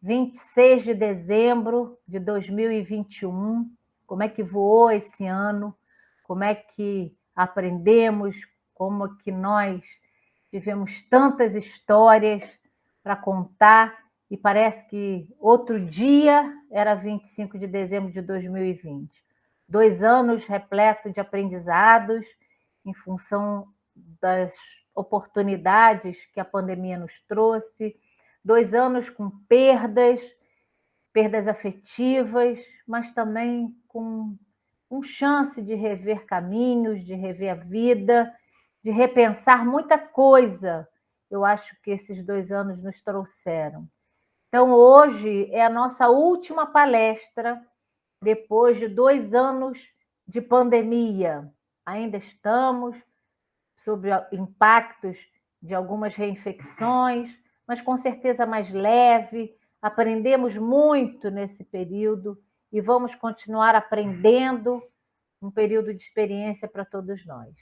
26 de dezembro de 2021. Como é que voou esse ano? Como é que aprendemos? Como que nós tivemos tantas histórias para contar e parece que outro dia era 25 de dezembro de 2020. 2 anos repletos de aprendizados em função das oportunidades que a pandemia nos trouxe, 2 anos com perdas afetivas, mas também com chance de rever caminhos, de rever a vida, de repensar muita coisa. Eu acho que esses 2 anos nos trouxeram. Então, hoje é a nossa última palestra, depois de 2 anos de pandemia. Ainda estamos sob impactos de algumas reinfecções, mas com certeza mais leve. Aprendemos muito nesse período e vamos continuar aprendendo, um período de experiência para todos nós.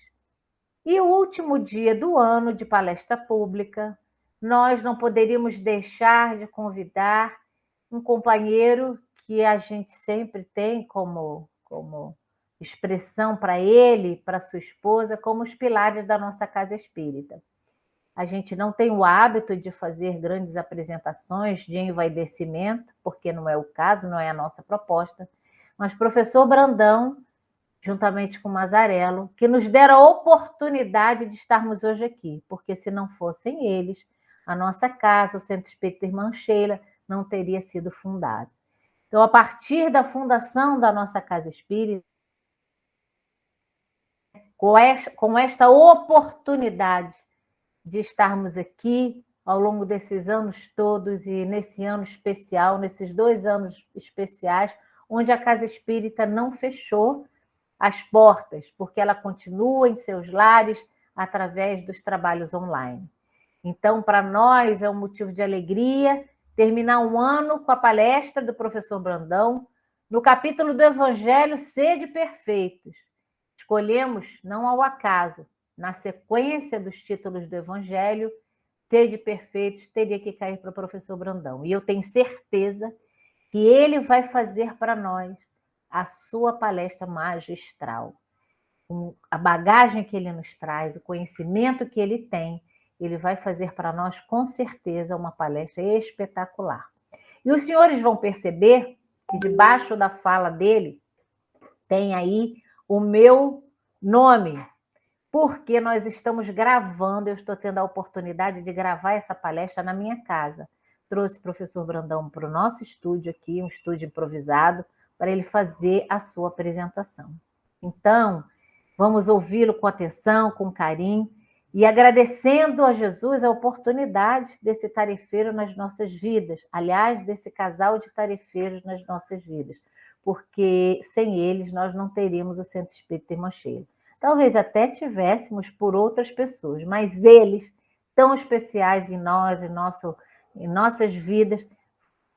E o último dia do ano de palestra pública, nós não poderíamos deixar de convidar um companheiro que a gente sempre tem como expressão para ele, para sua esposa, como os pilares da nossa casa espírita. A gente não tem o hábito de fazer grandes apresentações de envaidecimento, porque não é o caso, não é a nossa proposta, mas professor Brandão, juntamente com Mazarello, que nos deram a oportunidade de estarmos hoje aqui, porque se não fossem eles, a nossa casa, o Centro Espírita Irmã Sheila, não teria sido fundado. Então, a partir da fundação da nossa casa espírita, com esta oportunidade de estarmos aqui ao longo desses anos todos e nesse ano especial, nesses 2 anos especiais, onde a Casa Espírita não fechou as portas, porque ela continua em seus lares através dos trabalhos online. Então, para nós é um motivo de alegria terminar um ano com a palestra do professor Brandão, no capítulo do Evangelho Sede Perfeitos. Escolhemos, não ao acaso, na sequência dos títulos do Evangelho, Sede Perfeitos teria que cair para o professor Brandão. E eu tenho certeza que ele vai fazer para nós a sua palestra magistral. Com a bagagem que ele nos traz, o conhecimento que ele tem, ele vai fazer para nós, com certeza, uma palestra espetacular. E os senhores vão perceber que debaixo da fala dele tem aí o meu nome, porque nós estamos gravando, eu estou tendo a oportunidade de gravar essa palestra na minha casa. Trouxe o professor Brandão para o nosso estúdio aqui, um estúdio improvisado, para ele fazer a sua apresentação. Então, vamos ouvi-lo com atenção, com carinho, e agradecendo a Jesus a oportunidade desse tarefeiro nas nossas vidas, aliás, desse casal de tarefeiros nas nossas vidas, porque sem eles nós não teríamos o Centro Espírita Irmã Sheila. Talvez até tivéssemos por outras pessoas, mas eles, tão especiais em nós, em nossas vidas,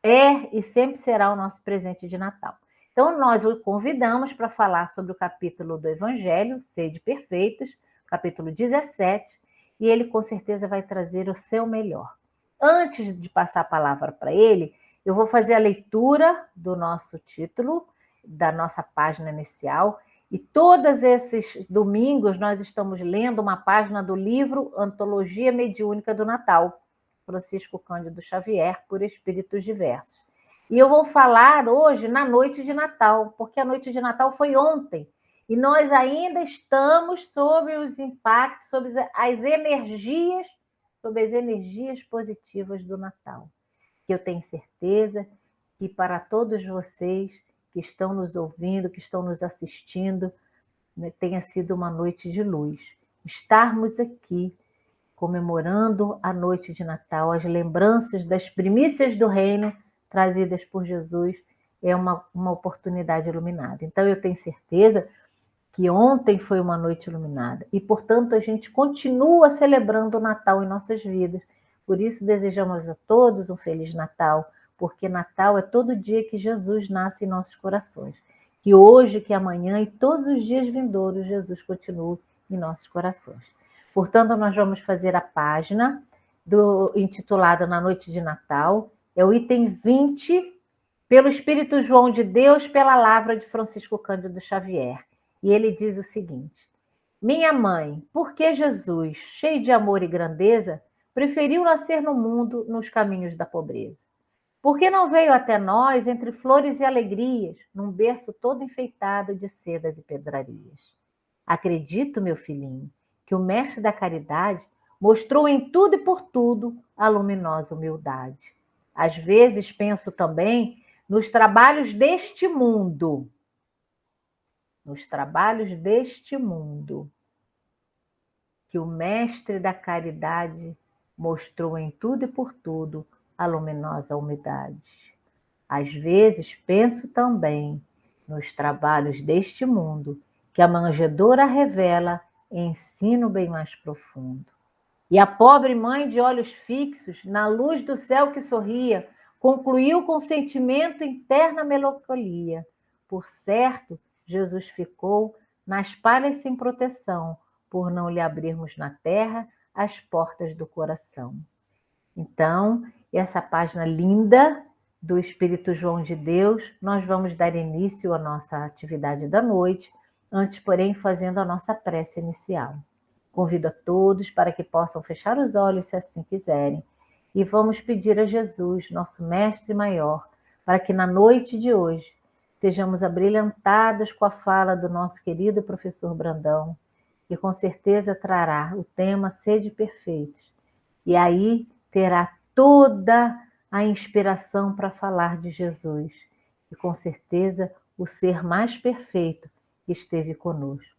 é e sempre será o nosso presente de Natal. Então, nós o convidamos para falar sobre o capítulo do Evangelho, Sede Perfeitos, capítulo 17, e ele com certeza vai trazer o seu melhor. Antes de passar a palavra para ele, eu vou fazer a leitura do nosso título, da nossa página inicial, e todos esses domingos nós estamos lendo uma página do livro Antologia Mediúnica do Natal, Francisco Cândido Xavier, por Espíritos Diversos. E eu vou falar hoje na noite de Natal, porque a noite de Natal foi ontem, e nós ainda estamos sobre os impactos, sobre as energias positivas do Natal, que eu tenho certeza que para todos vocês que estão nos ouvindo, que estão nos assistindo, né, tenha sido uma noite de luz. Estarmos aqui comemorando a noite de Natal, as lembranças das primícias do reino trazidas por Jesus, é uma oportunidade iluminada. Então, eu tenho certeza que ontem foi uma noite iluminada e, portanto, a gente continua celebrando o Natal em nossas vidas. Por isso, desejamos a todos um Feliz Natal, porque Natal é todo dia que Jesus nasce em nossos corações. Que hoje, que amanhã e todos os dias vindouros, Jesus continue em nossos corações. Portanto, nós vamos fazer a página intitulada Na Noite de Natal, É o item 20, pelo Espírito João de Deus, pela lavra de Francisco Cândido Xavier. E ele diz o seguinte: minha mãe, por que Jesus, cheio de amor e grandeza, preferiu nascer no mundo nos caminhos da pobreza? Por que não veio até nós entre flores e alegrias, num berço todo enfeitado de sedas e pedrarias? Acredito, meu filhinho, que o mestre da caridade mostrou em tudo e por tudo a luminosa humildade. Às vezes penso também nos trabalhos deste mundo, que o mestre da caridade mostrou em tudo e por tudo a luminosa humildade. Às vezes penso também nos trabalhos deste mundo, que a manjedoura revela ensino bem mais profundo. E a pobre mãe de olhos fixos, na luz do céu que sorria, concluiu com sentimento interna melancolia. Por certo, Jesus ficou nas palhas sem proteção, por não lhe abrirmos na terra as portas do coração. Então, essa página linda do Espírito João de Deus, nós vamos dar início à nossa atividade da noite, antes, porém, fazendo a nossa prece inicial. Convido a todos para que possam fechar os olhos, se assim quiserem, e vamos pedir a Jesus, nosso Mestre Maior, para que na noite de hoje estejamos abrilhantados com a fala do nosso querido professor Brandão, que com certeza trará o tema Sede Perfeitos. E aí terá toda a inspiração para falar de Jesus, e com certeza o ser mais perfeito que esteve conosco.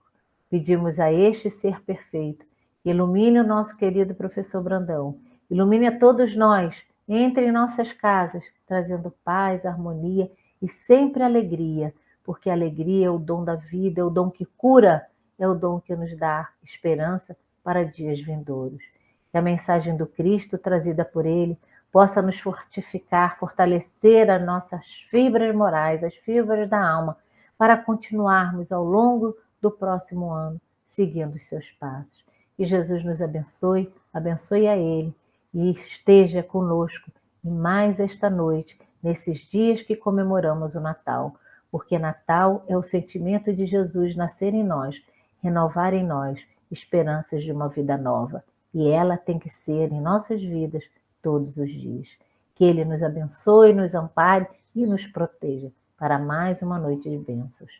Pedimos a este ser perfeito, ilumine o nosso querido professor Brandão, ilumine a todos nós, entre em nossas casas, trazendo paz, harmonia e sempre alegria, porque a alegria é o dom da vida, é o dom que cura, é o dom que nos dá esperança para dias vindouros. Que a mensagem do Cristo trazida por ele possa nos fortificar, fortalecer as nossas fibras morais, as fibras da alma, para continuarmos ao longo do próximo ano, seguindo os seus passos. Que Jesus nos abençoe, abençoe a ele e esteja conosco em mais esta noite, nesses dias que comemoramos o Natal, porque Natal é o sentimento de Jesus nascer em nós, renovar em nós esperanças de uma vida nova. E ela tem que ser em nossas vidas todos os dias. Que ele nos abençoe, nos ampare e nos proteja para mais uma noite de bênçãos.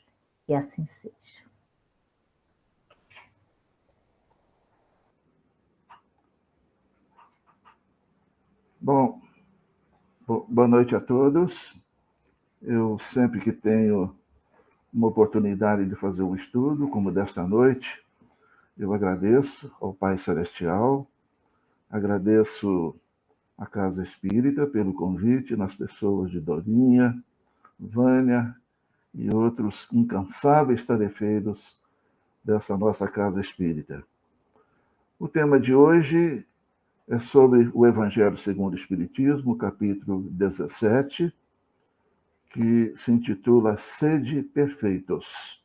Que assim seja. Bom, boa noite a todos. Eu sempre que tenho uma oportunidade de fazer um estudo, como desta noite, eu agradeço ao Pai Celestial, agradeço à Casa Espírita pelo convite, nas pessoas de Dorinha, Vânia e outros incansáveis tarefeiros dessa nossa Casa Espírita. O tema de hoje é sobre o Evangelho segundo o Espiritismo, capítulo 17, que se intitula Sede Perfeitos.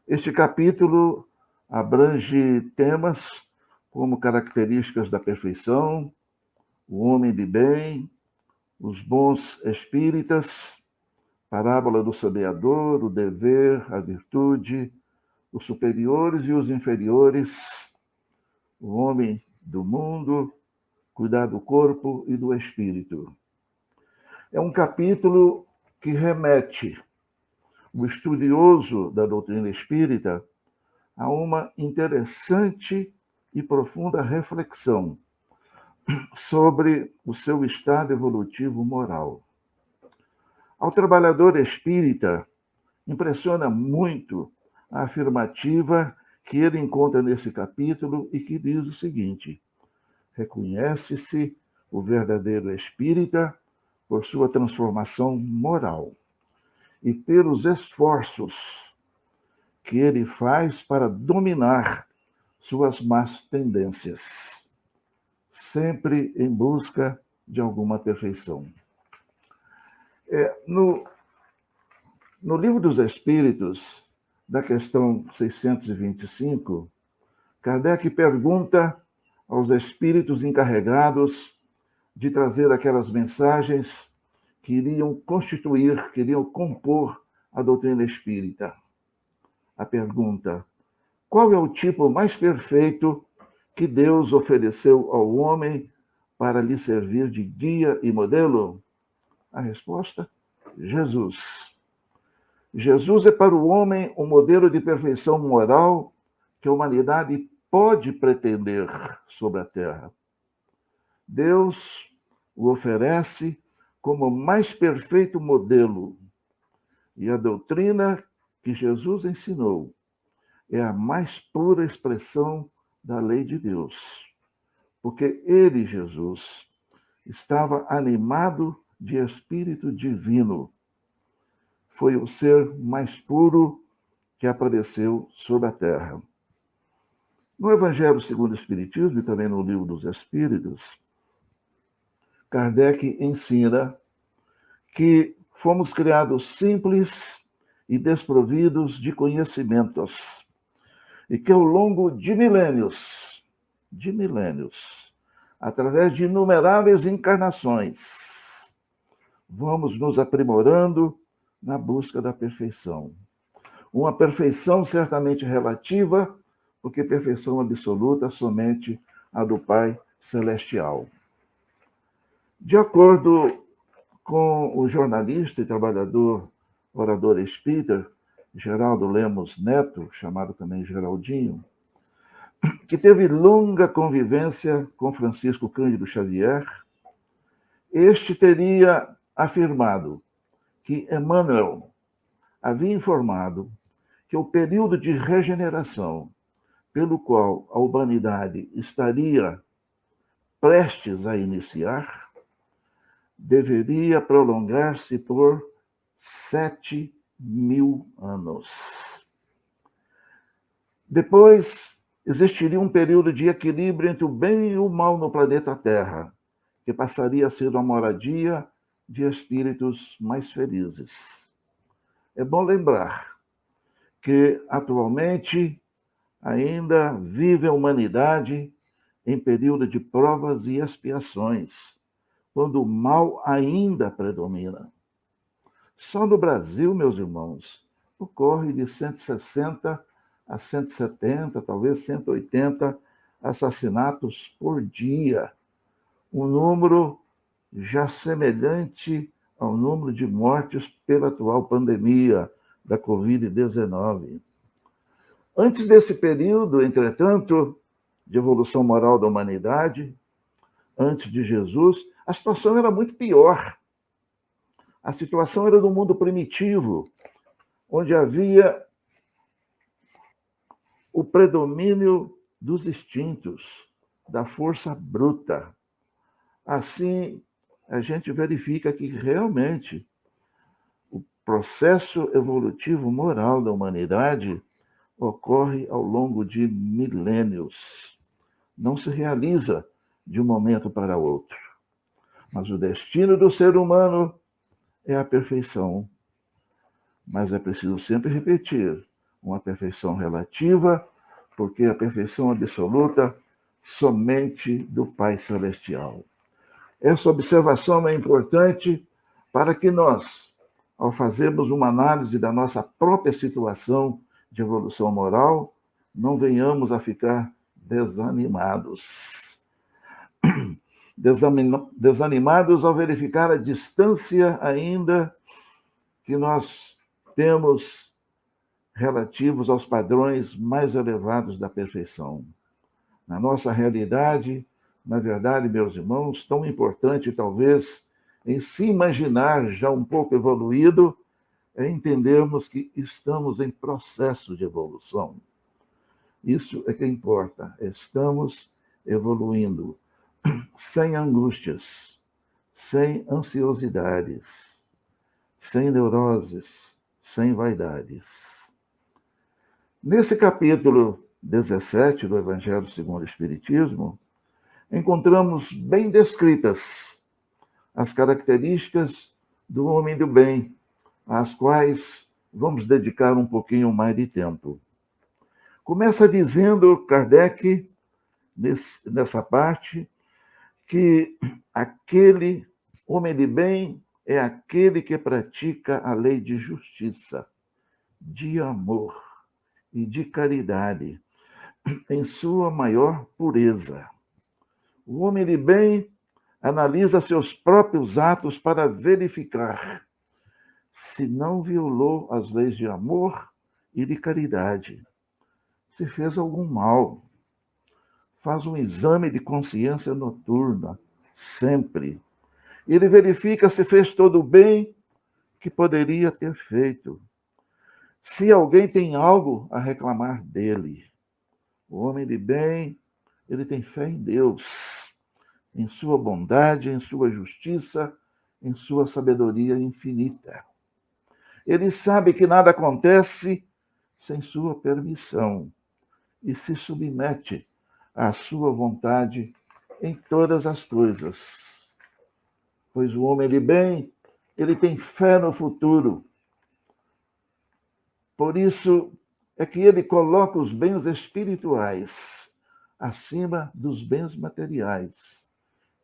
Este capítulo abrange temas como características da perfeição, o homem de bem, os bons espíritas, parábola do semeador, o dever, a virtude, os superiores e os inferiores, o homem do mundo, cuidar do corpo e do espírito. É um capítulo que remete o estudioso da doutrina espírita a uma interessante e profunda reflexão sobre o seu estado evolutivo moral. Ao trabalhador espírita, impressiona muito a afirmativa que ele encontra nesse capítulo e que diz o seguinte: reconhece-se o verdadeiro espírita por sua transformação moral e pelos esforços que ele faz para dominar suas más tendências, sempre em busca de alguma perfeição. No Livro dos Espíritos, da questão 625, Kardec pergunta aos espíritos encarregados de trazer aquelas mensagens que iriam constituir, que iriam compor a doutrina espírita. A pergunta: qual é o tipo mais perfeito que Deus ofereceu ao homem para lhe servir de guia e modelo? A resposta: Jesus. Jesus é para o homem um modelo de perfeição moral que a humanidade pode pretender sobre a terra. Deus o oferece como o mais perfeito modelo. E a doutrina que Jesus ensinou é a mais pura expressão da lei de Deus. Porque ele, Jesus, estava animado de espírito divino. Foi o ser mais puro que apareceu sobre a terra. No Evangelho segundo o Espiritismo e também no Livro dos Espíritos, Kardec ensina que fomos criados simples e desprovidos de conhecimentos, e que ao longo de milênios, através de inumeráveis encarnações, vamos nos aprimorando na busca da perfeição. Uma perfeição certamente relativa, porque perfeição absoluta somente a do Pai Celestial. De acordo com o jornalista e trabalhador orador espírita Geraldo Lemos Neto, chamado também Geraldinho, que teve longa convivência com Francisco Cândido Xavier, este teria afirmado que Emmanuel havia informado que o período de regeneração pelo qual a humanidade estaria prestes a iniciar deveria prolongar-se por 7.000 anos. Depois, existiria um período de equilíbrio entre o bem e o mal no planeta Terra, que passaria a ser uma moradia de espíritos mais felizes. É bom lembrar que, atualmente, ainda vive a humanidade em período de provas e expiações, quando o mal ainda predomina. Só no Brasil, meus irmãos, ocorre de 160 a 170, talvez 180 assassinatos por dia, um número já semelhante ao número de mortes pela atual pandemia da Covid-19. Antes desse período, entretanto, de evolução moral da humanidade, antes de Jesus, a situação era muito pior. A situação era do mundo primitivo, onde havia o predomínio dos instintos, da força bruta. Assim, a gente verifica que realmente o processo evolutivo moral da humanidade ocorre ao longo de milênios. Não se realiza de um momento para outro. Mas o destino do ser humano é a perfeição. Mas é preciso sempre repetir, uma perfeição relativa, porque a perfeição absoluta somente do Pai Celestial. Essa observação é importante para que nós, ao fazermos uma análise da nossa própria situação de evolução moral, não venhamos a ficar desanimados. Desanimados ao verificar a distância ainda que nós temos relativos aos padrões mais elevados da perfeição. Na nossa realidade, na verdade, meus irmãos, tão importante talvez em se imaginar já um pouco evoluído, é entendermos que estamos em processo de evolução. Isso é que importa. Estamos evoluindo, sem angústias, sem ansiosidades, sem neuroses, sem vaidades. Nesse capítulo 17 do Evangelho segundo o Espiritismo, encontramos bem descritas as características do homem do bem, às quais vamos dedicar um pouquinho mais de tempo. Começa dizendo Kardec, nessa parte, que aquele homem de bem é aquele que pratica a lei de justiça, de amor e de caridade, em sua maior pureza. O homem de bem analisa seus próprios atos para verificar se não violou as leis de amor e de caridade, se fez algum mal. Faz um exame de consciência noturna, sempre. Ele verifica se fez todo o bem que poderia ter feito. Se alguém tem algo a reclamar dele. O homem de bem, ele tem fé em Deus, em sua bondade, em sua justiça, em sua sabedoria infinita. Ele sabe que nada acontece sem sua permissão e se submete à sua vontade em todas as coisas. Pois o homem de bem, ele tem fé no futuro. Por isso é que ele coloca os bens espirituais acima dos bens materiais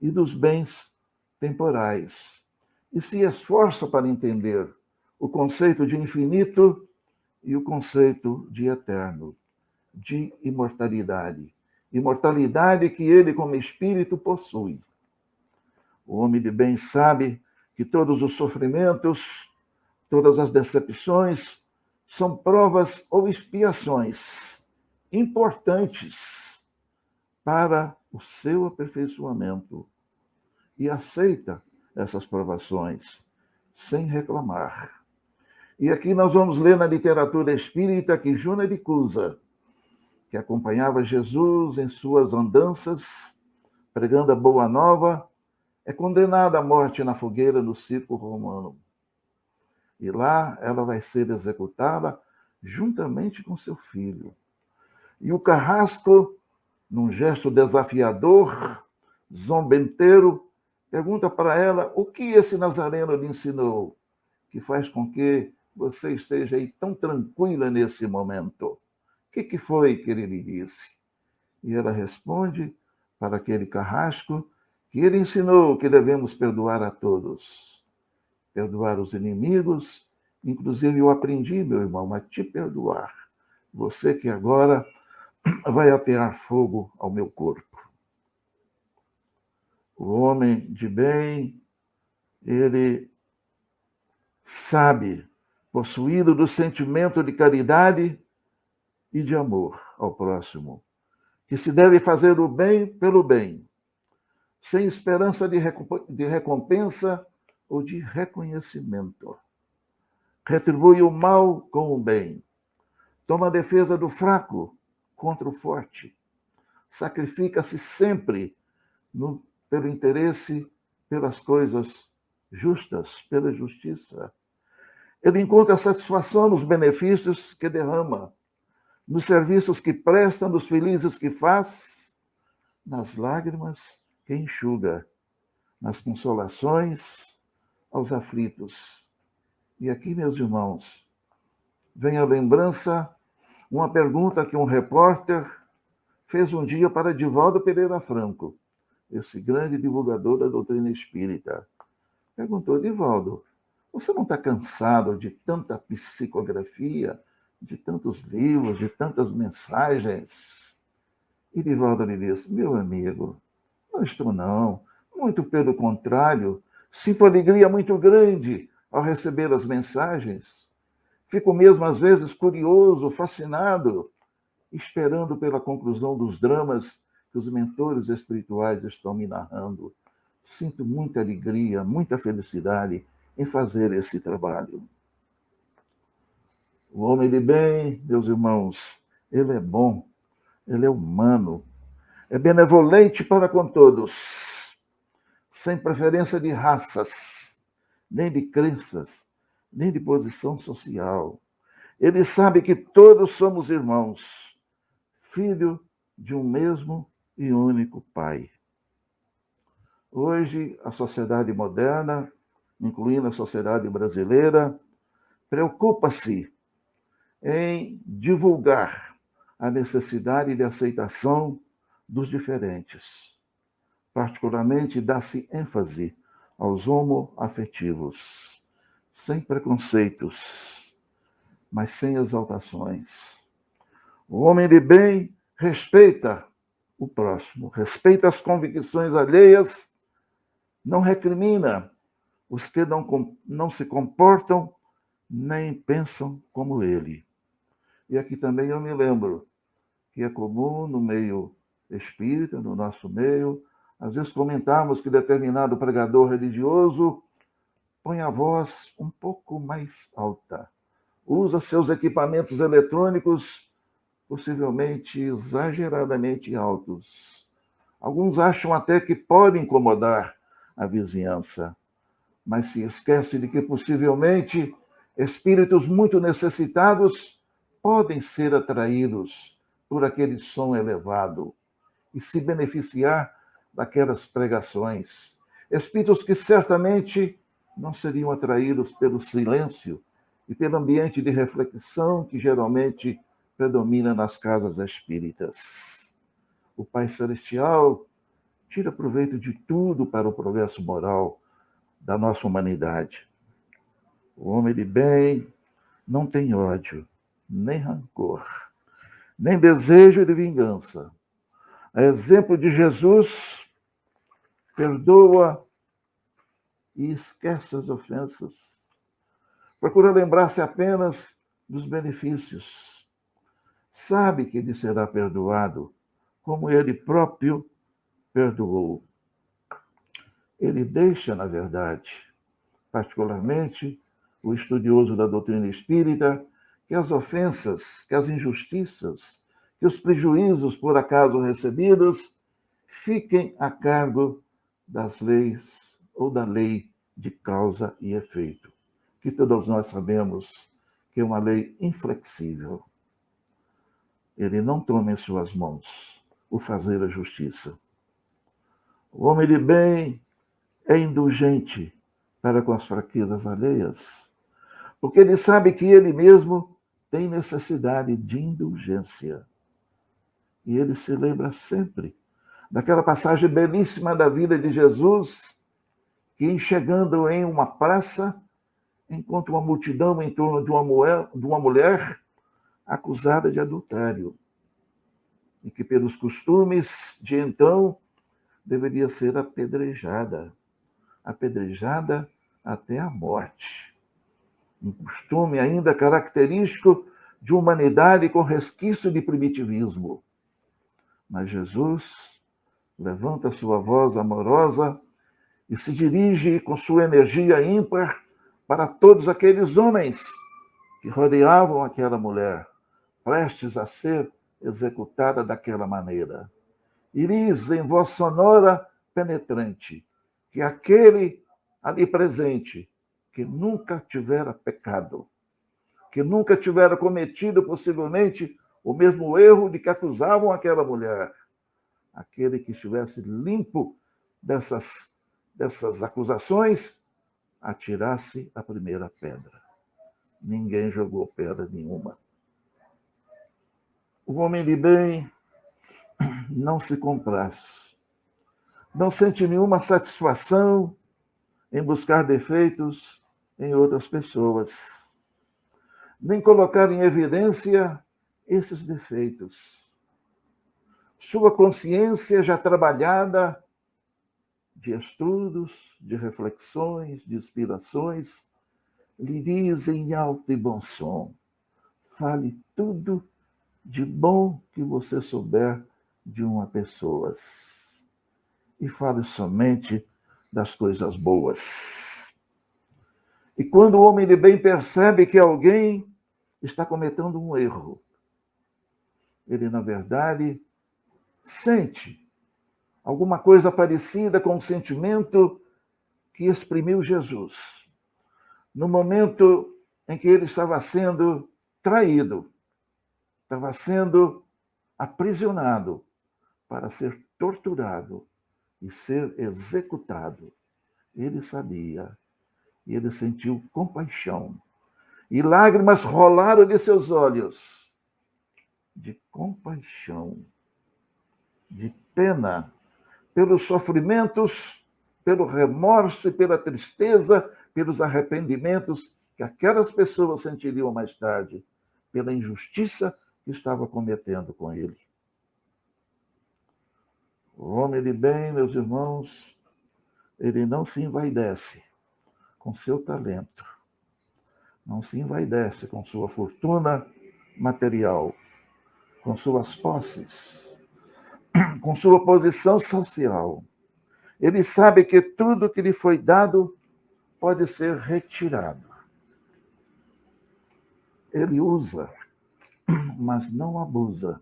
e dos bens temporais. E se esforça para entender o conceito de infinito e o conceito de eterno, de imortalidade. Imortalidade que ele, como espírito, possui. O homem de bem sabe que todos os sofrimentos, todas as decepções, são provas ou expiações importantes para o seu aperfeiçoamento. E aceita essas provações sem reclamar. E aqui nós vamos ler na literatura espírita que Juna de Cusa, que acompanhava Jesus em suas andanças, pregando a boa nova, é condenada à morte na fogueira no circo romano. E lá ela vai ser executada juntamente com seu filho. E o carrasco, num gesto desafiador, zombenteiro, pergunta para ela o que esse Nazareno lhe ensinou, que faz com que você esteja aí tão tranquila nesse momento. O que foi que ele lhe disse? E ela responde para aquele carrasco que ele ensinou que devemos perdoar a todos. Perdoar os inimigos, inclusive eu aprendi, meu irmão, a te perdoar. Você que agora vai atear fogo ao meu corpo. O homem de bem, ele sabe, possuído do sentimento de caridade e de amor ao próximo, que se deve fazer o bem pelo bem, sem esperança de recompensa ou de reconhecimento. Retribui o mal com o bem. Toma a defesa do fraco contra o forte. Sacrifica-se sempre pelo interesse, pelas coisas justas, pela justiça. Ele encontra satisfação nos benefícios que derrama, nos serviços que presta, nos felizes que faz, nas lágrimas que enxuga, nas consolações aos aflitos. E aqui, meus irmãos, vem a lembrança, uma pergunta que um repórter fez um dia para Divaldo Pereira Franco, esse grande divulgador da doutrina espírita. Perguntou: Divaldo, você não está cansado de tanta psicografia, de tantos livros, de tantas mensagens? E Divaldo lhe disse: meu amigo, não estou não. Muito pelo contrário, sinto alegria muito grande ao receber as mensagens. Fico mesmo, às vezes, curioso, fascinado, esperando pela conclusão dos dramas que os mentores espirituais estão me narrando. Sinto muita alegria, muita felicidade em fazer esse trabalho. O homem de bem, meus irmãos, ele é bom, ele é humano, é benevolente para com todos, sem preferência de raças, nem de crenças, nem de posição social. Ele sabe que todos somos irmãos, filho de um mesmo e único Pai. Hoje, a sociedade moderna, incluindo a sociedade brasileira, preocupa-se em divulgar a necessidade de aceitação dos diferentes, Particularmente, dá-se ênfase aos homoafetivos, sem preconceitos, mas sem exaltações. O homem de bem respeita o próximo, respeita as convicções alheias, não recrimina os que não se comportam nem pensam como ele. E aqui também eu me lembro que é comum no meio espírita, no nosso meio, às vezes comentarmos que determinado pregador religioso põe a voz um pouco mais alta, usa seus equipamentos eletrônicos possivelmente exageradamente altos. Alguns acham até que pode incomodar a vizinhança, mas se esquece de que possivelmente espíritos muito necessitados podem ser atraídos por aquele som elevado e se beneficiar daquelas pregações. Espíritos que certamente não seriam atraídos pelo silêncio e pelo ambiente de reflexão que geralmente predomina nas casas espíritas. O Pai Celestial tira proveito de tudo para o progresso moral da nossa humanidade. O homem de bem não tem ódio, nem rancor, nem desejo de vingança. A exemplo de Jesus, perdoa e esquece as ofensas. Procura lembrar-se apenas dos benefícios. Sabe que lhe será perdoado, como ele próprio perdoou. Ele deixa, na verdade, particularmente o estudioso da doutrina espírita, que as ofensas, que as injustiças, que os prejuízos por acaso recebidos fiquem a cargo das leis ou da lei de causa e efeito, que todos nós sabemos que é uma lei inflexível. Ele não toma em suas mãos o fazer a justiça. O homem de bem é indulgente para com as fraquezas alheias, porque ele sabe que ele mesmo tem necessidade de indulgência. E ele se lembra sempre daquela passagem belíssima da vida de Jesus, que, chegando em uma praça, encontra uma multidão em torno de uma mulher acusada de adultério, e que, pelos costumes de então, deveria ser apedrejada até a morte. Um costume ainda característico de humanidade com resquício de primitivismo. Mas Jesus levanta sua voz amorosa e se dirige com sua energia ímpar para todos aqueles homens que rodeavam aquela mulher, prestes a ser executada daquela maneira. E diz em voz sonora penetrante que aquele ali presente que nunca tivera pecado, que nunca tivera cometido possivelmente o mesmo erro de que acusavam aquela mulher, aquele que estivesse limpo dessas acusações, atirasse a primeira pedra. Ninguém jogou pedra nenhuma. O homem de bem não se compraz, não sente nenhuma satisfação em buscar defeitos em outras pessoas, nem colocar em evidência esses defeitos. Sua consciência já trabalhada de estudos, de reflexões, de inspirações, lhe diz em alto e bom som: fale tudo de bom que você souber de uma pessoa. E fale somente das coisas boas. E quando o homem de bem percebe que alguém está cometendo um erro, ele, na verdade, sente alguma coisa parecida com o sentimento que exprimiu Jesus no momento em que ele estava sendo traído, estava sendo aprisionado para ser torturado e ser executado. Ele sabia, e ele sentiu compaixão, e lágrimas rolaram de seus olhos, de compaixão, de pena pelos sofrimentos, pelo remorso e pela tristeza, pelos arrependimentos que aquelas pessoas sentiriam mais tarde, pela injustiça que estava cometendo com ele. O homem de bem, meus irmãos, ele não se envaidece com seu talento, não se envaidece com sua fortuna material, com suas posses, com sua posição social. Ele sabe que tudo que lhe foi dado pode ser retirado. Ele usa, mas não abusa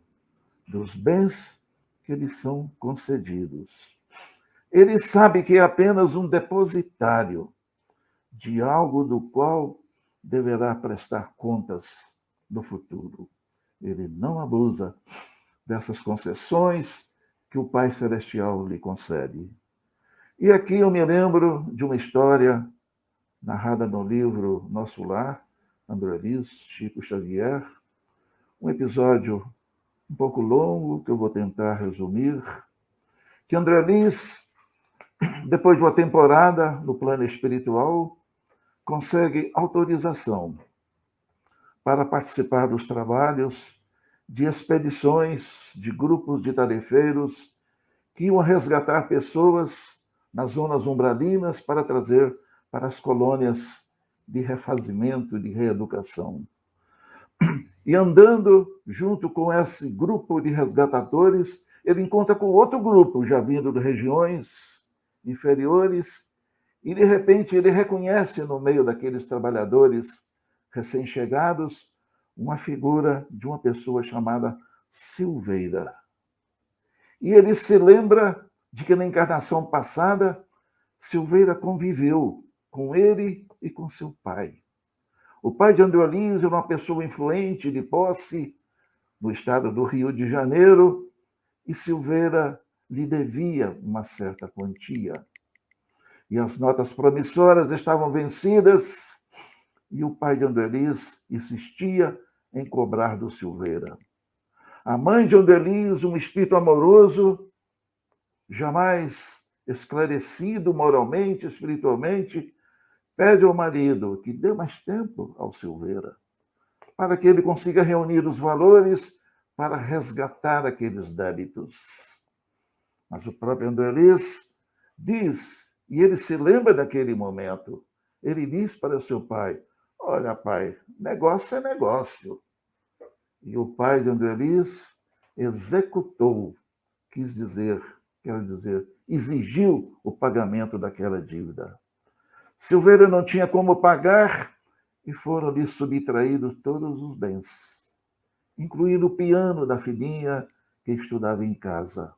dos bens que lhe são concedidos. Ele sabe que é apenas um depositário de algo do qual deverá prestar contas no futuro. Ele não abusa dessas concessões que o Pai Celestial lhe concede. E aqui eu me lembro de uma história narrada no livro Nosso Lar, André Luiz, Chico Xavier, um episódio um pouco longo que eu vou tentar resumir, que André Luiz, depois de uma temporada no plano espiritual, consegue autorização para participar dos trabalhos de expedições de grupos de tarefeiros que iam resgatar pessoas nas zonas umbralinas para trazer para as colônias de refazimento, de reeducação. E andando junto com esse grupo de resgatadores, ele encontra com outro grupo, já vindo de regiões inferiores, e de repente ele reconhece no meio daqueles trabalhadores recém-chegados uma figura de uma pessoa chamada Silveira. E ele se lembra de que na encarnação passada, Silveira conviveu com ele e com seu pai. O pai de André Luiz era uma pessoa influente, de posse, no estado do Rio de Janeiro, e Silveira lhe devia uma certa quantia. E as notas promissoras estavam vencidas, e o pai de André Luiz insistia em cobrar do Silveira. A mãe de André Luiz, um espírito amoroso, jamais esclarecido moralmente, espiritualmente, pede ao marido que dê mais tempo ao Silveira, para que ele consiga reunir os valores para resgatar aqueles débitos. Mas o próprio André Luiz diz, e ele se lembra daquele momento, ele diz para seu pai: olha, pai, negócio é negócio. E o pai de André Luiz executou, quero dizer, exigiu o pagamento daquela dívida. Silveira não tinha como pagar e foram-lhe subtraídos todos os bens, incluindo o piano da filhinha que estudava em casa.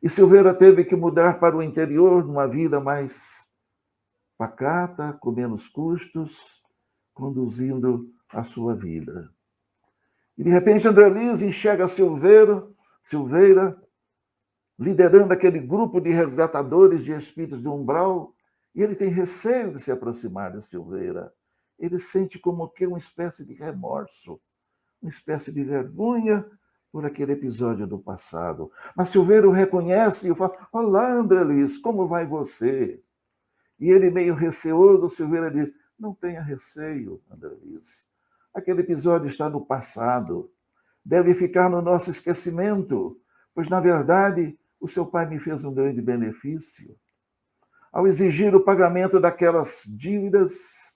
E Silveira teve que mudar para o interior, numa vida mais pacata, com menos custos, conduzindo a sua vida. E de repente André Luiz enxerga Silveira, liderando aquele grupo de resgatadores de espíritos de umbral, e ele tem receio de se aproximar de Silveira. Ele sente como que uma espécie de remorso, uma espécie de vergonha por aquele episódio do passado. Mas Silveira o reconhece e fala: olá, André Luiz, como vai você? E ele, meio receoso, Silveira diz: não tenha receio, André Luiz. Aquele episódio está no passado. Deve ficar no nosso esquecimento, pois, na verdade, o seu pai me fez um grande benefício. Ao exigir o pagamento daquelas dívidas,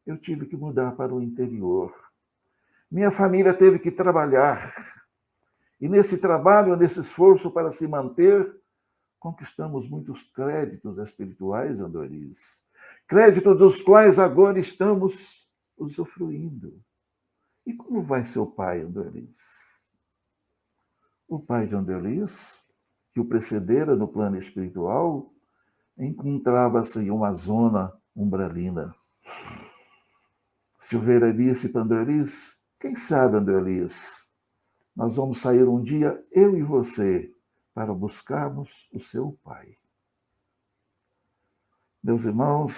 eu tive que mudar para o interior. Minha família teve que trabalhar. E nesse trabalho, nesse esforço para se manter, conquistamos muitos créditos espirituais, André Luiz. Créditos dos quais agora estamos usufruindo. E como vai seu pai, André Luiz? O pai de André Luiz, que o precedera no plano espiritual, encontrava-se em uma zona umbralina. Silveira disse para André Luiz: quem sabe, André Luiz, nós vamos sair um dia, eu e você, para buscarmos o seu pai. Meus irmãos,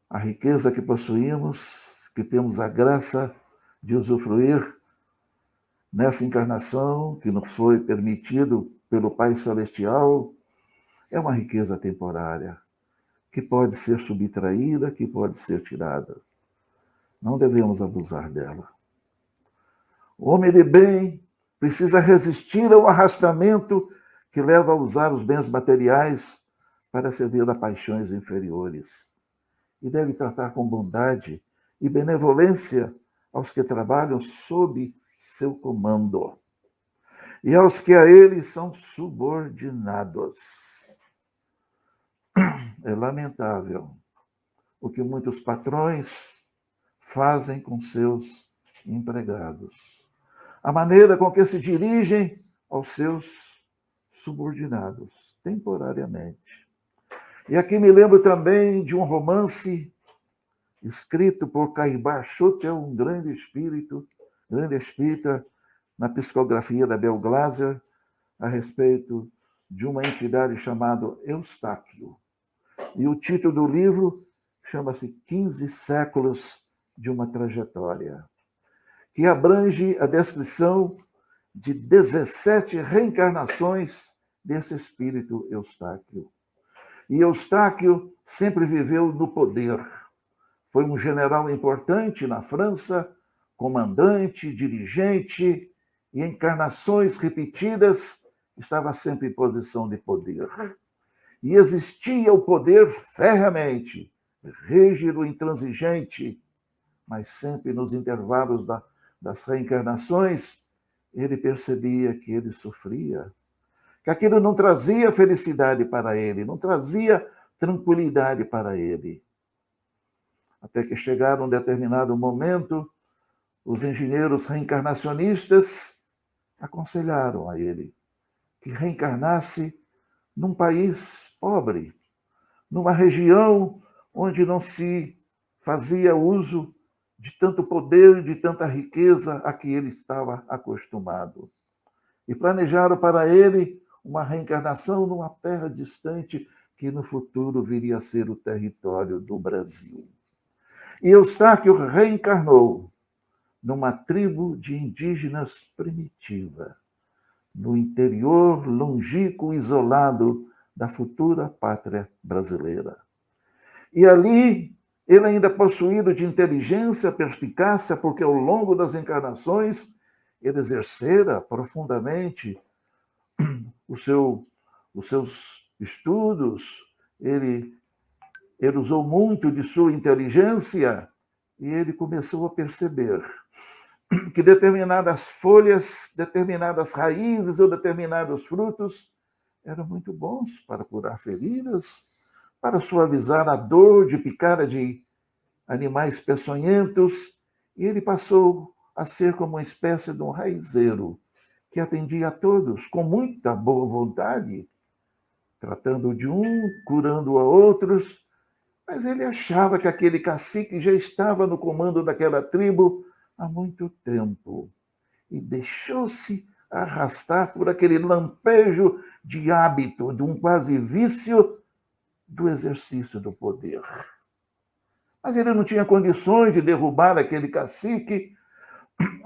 a riqueza que possuímos, que temos a graça de usufruir, nessa encarnação que nos foi permitido pelo Pai Celestial, é uma riqueza temporária, que pode ser subtraída, que pode ser tirada. Não devemos abusar dela. O homem de bem precisa resistir ao arrastamento que leva a usar os bens materiais para servir a paixões inferiores. E deve tratar com bondade e benevolência aos que trabalham sob seu comando e aos que a ele são subordinados. É lamentável o que muitos patrões fazem com seus empregados. A maneira com que se dirigem aos seus subordinados, temporariamente. E aqui me lembro também de um romance escrito por Caibar Schutel, um grande espírita, na psicografia da Bel Glaser, a respeito de uma entidade chamada Eustáquio. E o título do livro chama-se 15 séculos de uma trajetória, que abrange a descrição de 17 reencarnações desse espírito Eustáquio. E Eustáquio sempre viveu no poder. Foi um general importante na França, comandante, dirigente, e em encarnações repetidas estava sempre em posição de poder. E existia o poder ferreamente, rígido, intransigente, mas sempre nos intervalos das reencarnações, ele percebia que ele sofria, que aquilo não trazia felicidade para ele, não trazia tranquilidade para ele. Até que chegaram um determinado momento, os engenheiros reencarnacionistas aconselharam a ele que reencarnasse num país pobre, numa região onde não se fazia uso de tanto poder, de tanta riqueza a que ele estava acostumado. E planejaram para ele uma reencarnação numa terra distante que no futuro viria a ser o território do Brasil. E Eustáquio reencarnou numa tribo de indígenas primitiva, no interior longínquo, isolado da futura pátria brasileira. E ali, ele ainda possuído de inteligência, perspicácia, porque ao longo das encarnações, ele exercera profundamente os seus estudos, ele usou muito de sua inteligência e ele começou a perceber que determinadas folhas, determinadas raízes ou determinados frutos eram muito bons para curar feridas, para suavizar a dor de picada de animais peçonhentos, e ele passou a ser como uma espécie de um raizeiro que atendia a todos com muita boa vontade, tratando de um, curando a outros, mas ele achava que aquele cacique já estava no comando daquela tribo há muito tempo e deixou-se arrastar por aquele lampejo de hábito, de um quase vício do exercício do poder. Mas ele não tinha condições de derrubar aquele cacique,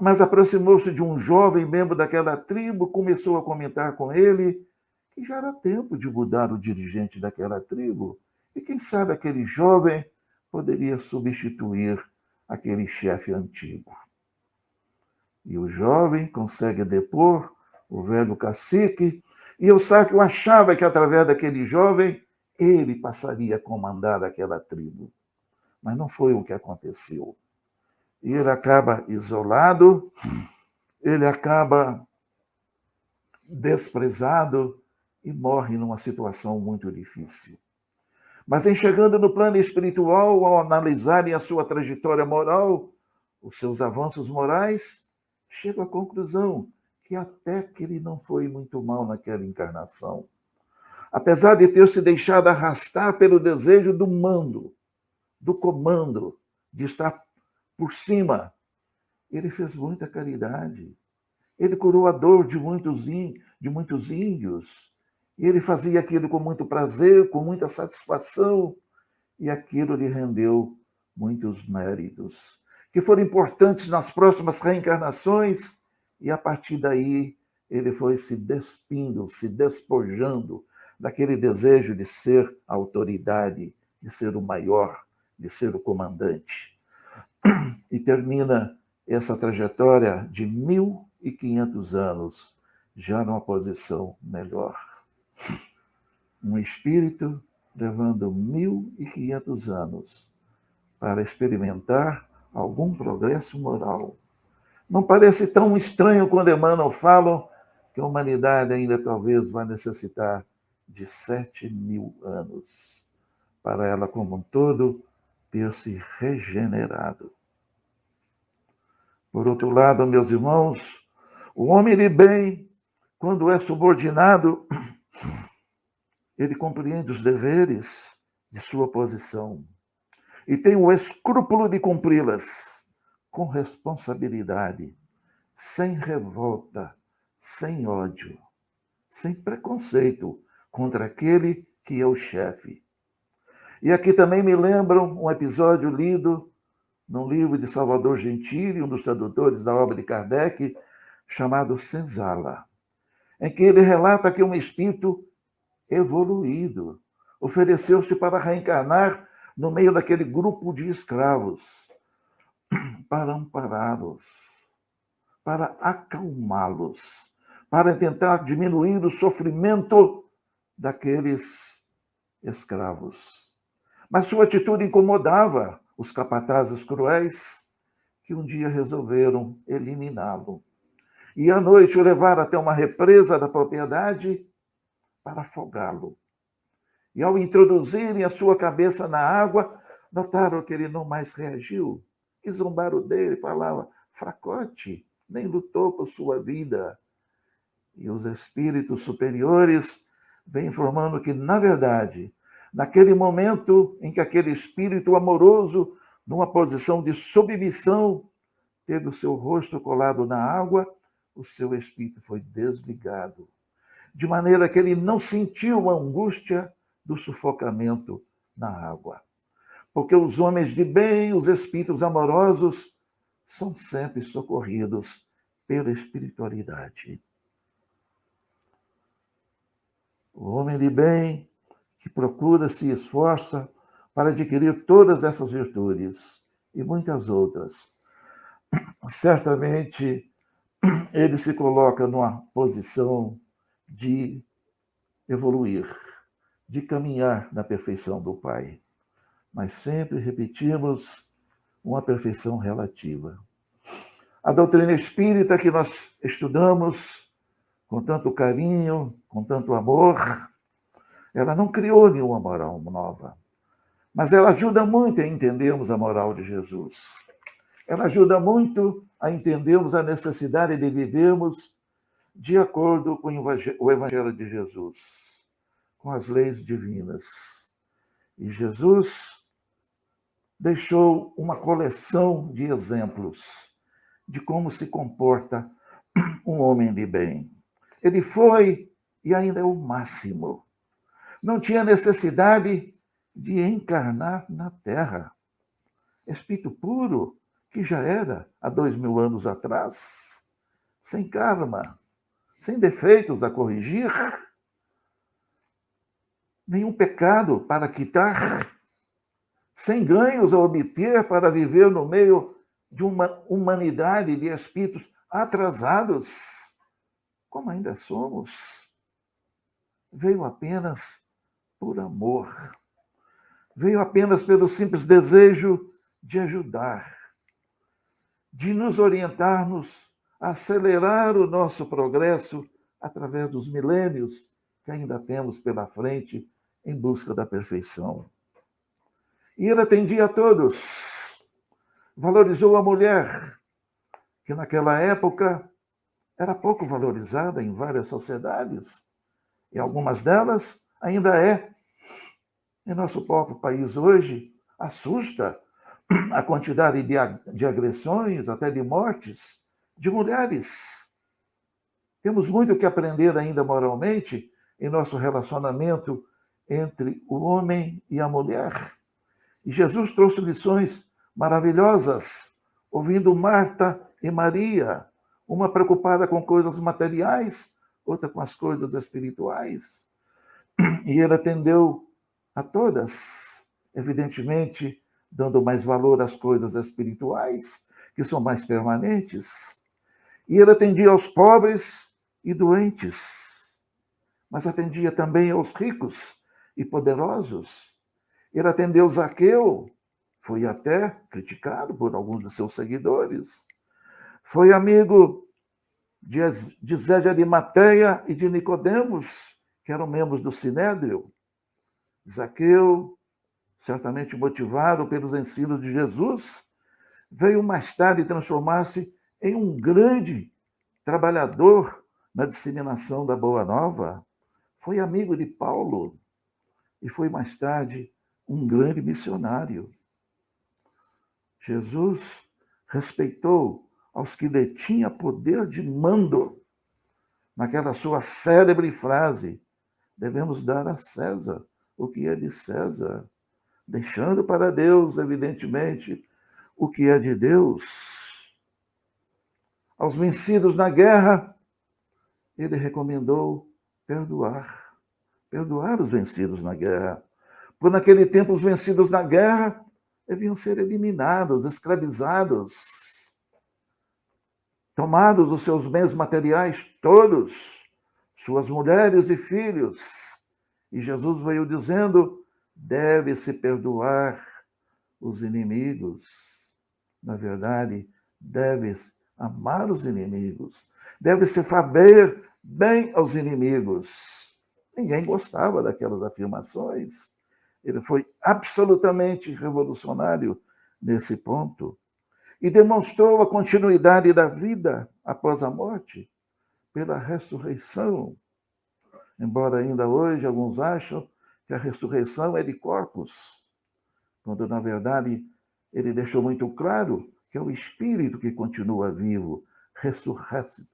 mas aproximou-se de um jovem membro daquela tribo, começou a comentar com ele que já era tempo de mudar o dirigente daquela tribo, e quem sabe aquele jovem poderia substituir aquele chefe antigo. E o jovem consegue depor o velho cacique, e Eustáquio achava que através daquele jovem ele passaria a comandar aquela tribo. Mas não foi o que aconteceu. E ele acaba isolado, ele acaba desprezado e morre numa situação muito difícil. Mas em chegando no plano espiritual, ao analisarem a sua trajetória moral, os seus avanços morais, chega à conclusão que até que ele não foi muito mal naquela encarnação. Apesar de ter se deixado arrastar pelo desejo do mando, do comando, de estar por cima, ele fez muita caridade. Ele curou a dor de muitos índios. E ele fazia aquilo com muito prazer, com muita satisfação, e aquilo lhe rendeu muitos méritos, que foram importantes nas próximas reencarnações, E a partir daí, ele foi se despindo, se despojando daquele desejo de ser a autoridade, de ser o maior, de ser o comandante. E termina essa trajetória de 1.500 anos, já numa posição melhor. Um espírito levando 1.500 anos para experimentar algum progresso moral. Não parece tão estranho quando Emmanuel fala que a humanidade ainda talvez vai necessitar de 7.000 anos para ela, como um todo, ter se regenerado. Por outro lado, meus irmãos, o homem de bem, quando é subordinado, ele compreende os deveres de sua posição e tem o escrúpulo de cumpri-las com responsabilidade, sem revolta, sem ódio, sem preconceito contra aquele que é o chefe. E aqui também me lembram um episódio lido num livro de Salvador Gentili, um dos tradutores da obra de Kardec, chamado Senzala, em que ele relata que um espírito evoluído ofereceu-se para reencarnar no meio daquele grupo de escravos, para ampará-los, para acalmá-los, para tentar diminuir o sofrimento daqueles escravos. Mas sua atitude incomodava os capatazes cruéis, que um dia resolveram eliminá-lo. E à noite o levaram até uma represa da propriedade para afogá-lo. E ao introduzirem a sua cabeça na água, notaram que ele não mais reagiu. E zombaram dele, falavam, fracote, nem lutou por sua vida. E os espíritos superiores vêm informando que, na verdade, naquele momento em que aquele espírito amoroso, numa posição de submissão, teve o seu rosto colado na água, o seu espírito foi desligado. De maneira que ele não sentiu a angústia do sufocamento na água. Porque os homens de bem, os espíritos amorosos, são sempre socorridos pela espiritualidade. O homem de bem que procura, se esforça para adquirir todas essas virtudes e muitas outras, certamente ele se coloca numa posição de evoluir, de caminhar na perfeição do Pai. Mas sempre repetimos uma perfeição relativa. A doutrina espírita que nós estudamos com tanto carinho, com tanto amor, ela não criou nenhuma moral nova, mas ela ajuda muito a entendermos a moral de Jesus. Ela ajuda muito a entendermos a necessidade de vivermos de acordo com o Evangelho de Jesus, com as leis divinas. E Jesus deixou uma coleção de exemplos de como se comporta um homem de bem. Ele foi e ainda é o máximo. Não tinha necessidade de encarnar na Terra. Espírito puro, que já era há 2.000 anos atrás, sem karma, sem defeitos a corrigir, nenhum pecado para quitar, sem ganhos a obter para viver no meio de uma humanidade de espíritos atrasados, como ainda somos. Veio apenas por amor. Veio apenas pelo simples desejo de ajudar, de nos orientarmos a acelerar o nosso progresso através dos milênios que ainda temos pela frente em busca da perfeição. E ele atendia a todos. Valorizou a mulher, que naquela época era pouco valorizada em várias sociedades, e algumas delas ainda é. Em nosso próprio país hoje, assusta a quantidade de agressões, até de mortes, de mulheres. Temos muito que aprender ainda moralmente em nosso relacionamento entre o homem e a mulher. E Jesus trouxe lições maravilhosas, ouvindo Marta e Maria, uma preocupada com coisas materiais, outra com as coisas espirituais. E ele atendeu a todas, evidentemente, dando mais valor às coisas espirituais, que são mais permanentes. E ele atendia aos pobres e doentes, mas atendia também aos ricos e poderosos. Ele atendeu Zaqueu, foi até criticado por alguns de seus seguidores. Foi amigo de Zé de Arimateia e de Nicodemos, que eram membros do Sinédrio. Zaqueu, certamente motivado pelos ensinos de Jesus, veio mais tarde transformar-se em um grande trabalhador na disseminação da Boa Nova. Foi amigo de Paulo e foi mais tarde um grande missionário. Jesus respeitou aos que detinha poder de mando, naquela sua célebre frase: devemos dar a César o que é de César, deixando para Deus, evidentemente, o que é de Deus. Aos vencidos na guerra, ele recomendou perdoar os vencidos na guerra. Por naquele tempo, os vencidos na guerra deviam ser eliminados, escravizados, tomados os seus bens materiais todos, suas mulheres e filhos. E Jesus veio dizendo: deve-se perdoar os inimigos. Na verdade, deve-se amar os inimigos. Deve-se fazer bem aos inimigos. Ninguém gostava daquelas afirmações. Ele foi absolutamente revolucionário nesse ponto. E demonstrou a continuidade da vida após a morte pela ressurreição. Embora ainda hoje alguns acham que a ressurreição é de corpos, quando na verdade ele deixou muito claro que é o Espírito que continua vivo, ressurreto.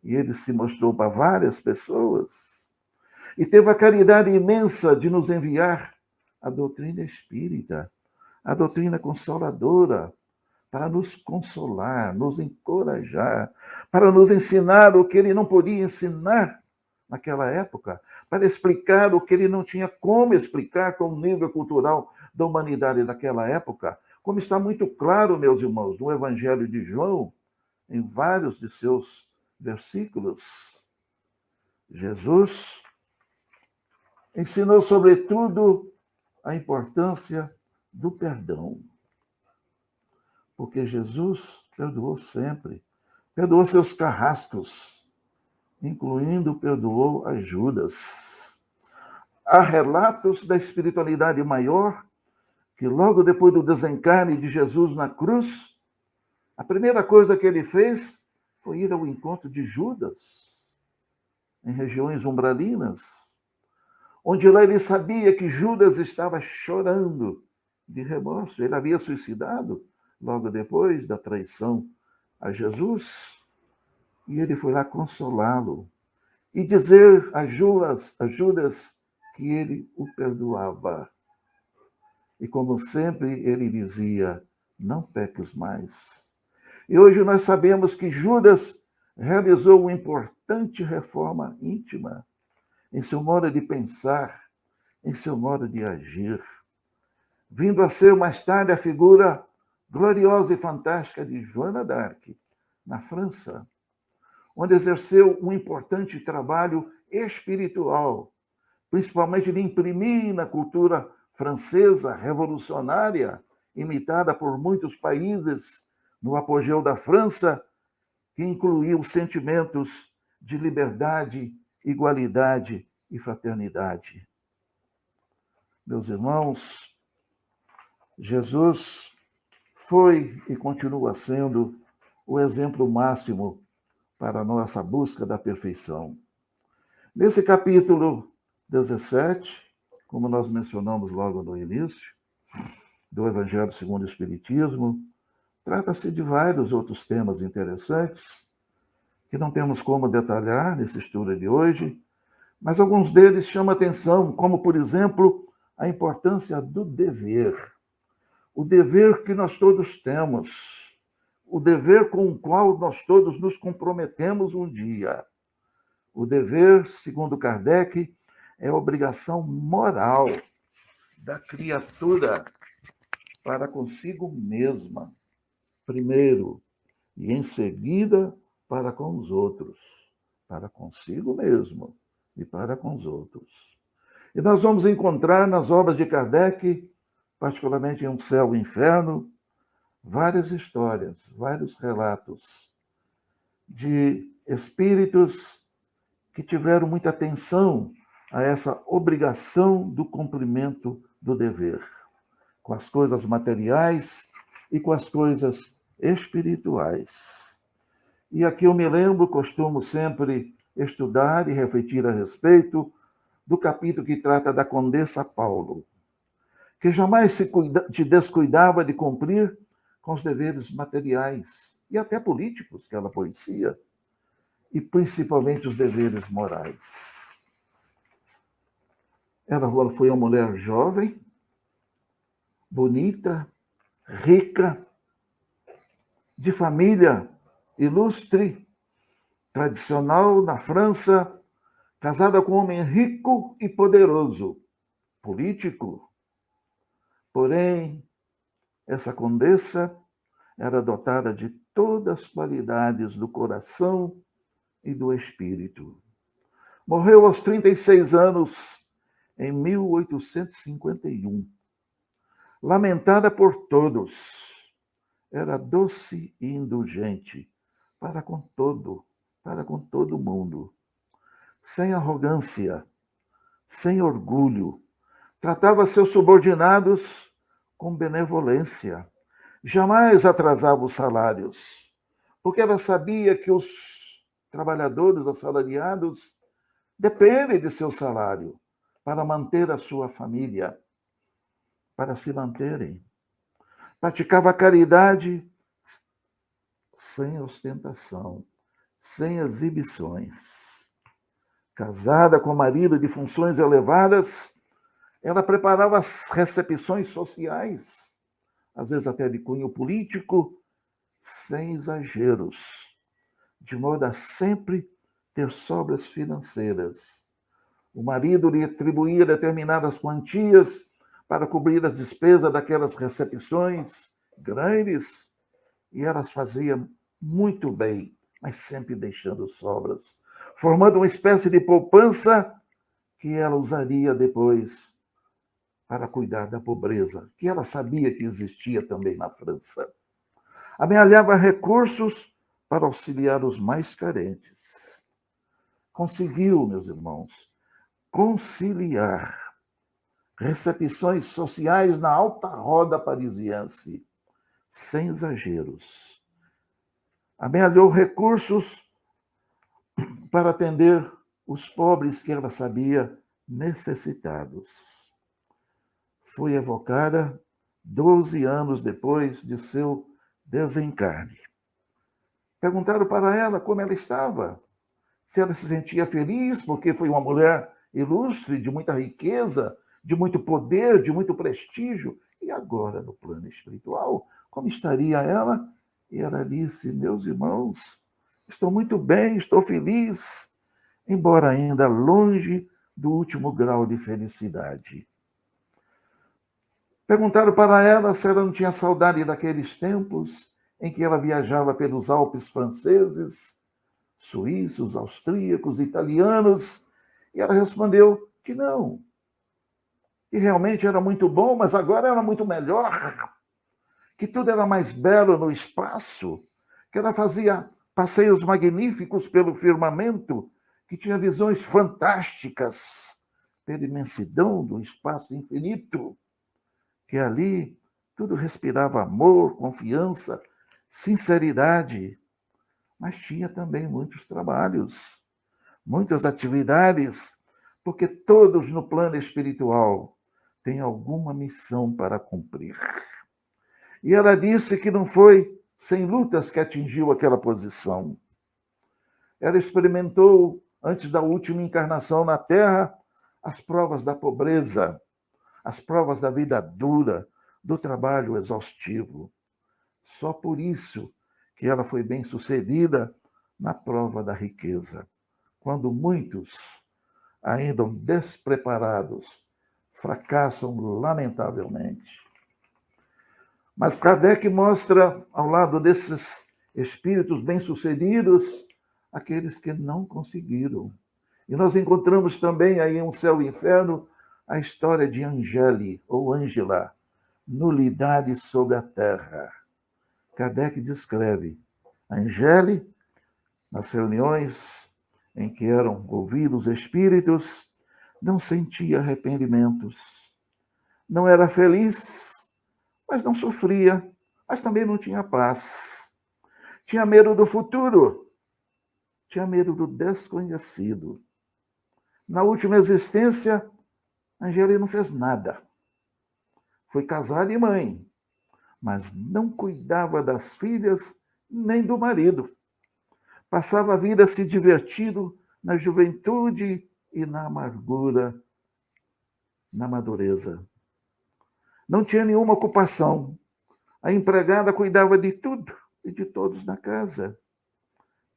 E ele se mostrou para várias pessoas. E teve a caridade imensa de nos enviar a doutrina espírita, a doutrina consoladora, para nos consolar, nos encorajar, para nos ensinar o que ele não podia ensinar naquela época, para explicar o que ele não tinha como explicar com o nível cultural da humanidade daquela época, como está muito claro, meus irmãos, no Evangelho de João, em vários de seus versículos. Jesus ensinou, sobretudo, a importância do perdão. Porque Jesus perdoou sempre. Perdoou seus carrascos, incluindo perdoou as Judas. Há relatos da espiritualidade maior que logo depois do desencarne de Jesus na cruz, a primeira coisa que ele fez foi ir ao encontro de Judas, em regiões umbralinas, onde lá ele sabia que Judas estava chorando de remorso. Ele havia suicidado logo depois da traição a Jesus, e ele foi lá consolá-lo e dizer a Judas que ele o perdoava. E como sempre ele dizia: não peques mais. E hoje nós sabemos que Judas realizou uma importante reforma íntima em seu modo de pensar, em seu modo de agir, vindo a ser mais tarde a figura gloriosa e fantástica de Joana d'Arc, na França, onde exerceu um importante trabalho espiritual, principalmente de imprimir na cultura francesa revolucionária, imitada por muitos países no apogeu da França, que incluiu sentimentos de liberdade, igualdade e fraternidade. Meus irmãos, Jesus foi e continua sendo o exemplo máximo para a nossa busca da perfeição. Nesse capítulo 17, como nós mencionamos logo no início, do Evangelho segundo o Espiritismo, trata-se de vários outros temas interessantes, que não temos como detalhar nesse estudo de hoje, mas alguns deles chamam atenção, como, por exemplo, a importância do dever. O dever que nós todos temos o dever com o qual nós todos nos comprometemos um dia. O dever, segundo Kardec, é a obrigação moral da criatura para consigo mesma, primeiro, e em seguida para com os outros, para consigo mesmo e para com os outros. E nós vamos encontrar nas obras de Kardec, particularmente em Um Céu e Inferno, várias histórias, vários relatos de espíritos que tiveram muita atenção a essa obrigação do cumprimento do dever, com as coisas materiais e com as coisas espirituais. E aqui eu me lembro, costumo sempre estudar e refletir a respeito do capítulo que trata da Condessa Paulo, que jamais se descuidava de cumprir com os deveres materiais e até políticos que ela conhecia, e principalmente os deveres morais. Ela foi uma mulher jovem, bonita, rica, de família ilustre, tradicional na França, casada com um homem rico e poderoso, político. Porém, essa condessa era dotada de todas as qualidades do coração e do espírito. Morreu aos 36 anos, em 1851. Lamentada por todos, era doce e indulgente para com todo mundo. Sem arrogância, sem orgulho, tratava seus subordinados com benevolência. Jamais atrasava os salários, porque ela sabia que os trabalhadores assalariados dependem de seu salário para manter a sua família, para se manterem. Praticava a caridade sem ostentação, sem exibições. Casada com marido de funções elevadas, ela preparava as recepções sociais, às vezes até de cunho político, sem exageros, de modo a sempre ter sobras financeiras. O marido lhe atribuía determinadas quantias para cobrir as despesas daquelas recepções grandes, e elas faziam muito bem, mas sempre deixando sobras, formando uma espécie de poupança que ela usaria depois para cuidar da pobreza, que ela sabia que existia também na França. Amealhava recursos para auxiliar os mais carentes. Conseguiu, meus irmãos, conciliar recepções sociais na alta roda parisiense, sem exageros. Amealhou recursos para atender os pobres que ela sabia necessitados. Foi evocada 12 anos depois de seu desencarne. Perguntaram para ela como ela estava, se ela se sentia feliz, porque foi uma mulher ilustre, de muita riqueza, de muito poder, de muito prestígio. E agora, no plano espiritual, como estaria ela? E ela disse: meus irmãos, estou muito bem, estou feliz, embora ainda longe do último grau de felicidade. Perguntaram para ela se ela não tinha saudade daqueles tempos em que ela viajava pelos Alpes franceses, suíços, austríacos, italianos, e ela respondeu que não. Que realmente era muito bom, mas agora era muito melhor. Que tudo era mais belo no espaço, que ela fazia passeios magníficos pelo firmamento, que tinha visões fantásticas pela imensidão do espaço infinito, que ali tudo respirava amor, confiança, sinceridade, mas tinha também muitos trabalhos, muitas atividades, porque todos no plano espiritual têm alguma missão para cumprir. E ela disse que não foi sem lutas que atingiu aquela posição. Ela experimentou, antes da última encarnação na Terra, as provas da pobreza, as provas da vida dura, do trabalho exaustivo. Só por isso que ela foi bem-sucedida na prova da riqueza, quando muitos, ainda despreparados, fracassam lamentavelmente. Mas Kardec mostra, ao lado desses espíritos bem-sucedidos, aqueles que não conseguiram. E nós encontramos também aí em Céu e Inferno a história de Angeli, ou Ângela, nulidade sobre a terra. Kardec descreve Angeli, nas reuniões em que eram ouvidos espíritos, não sentia arrependimentos. Não era feliz, mas não sofria, mas também não tinha paz. Tinha medo do futuro, tinha medo do desconhecido. Na última existência, Angeli não fez nada. Foi casada e mãe, mas não cuidava das filhas nem do marido. Passava a vida se divertindo na juventude e na amargura, na madureza. Não tinha nenhuma ocupação. A empregada cuidava de tudo e de todos na casa.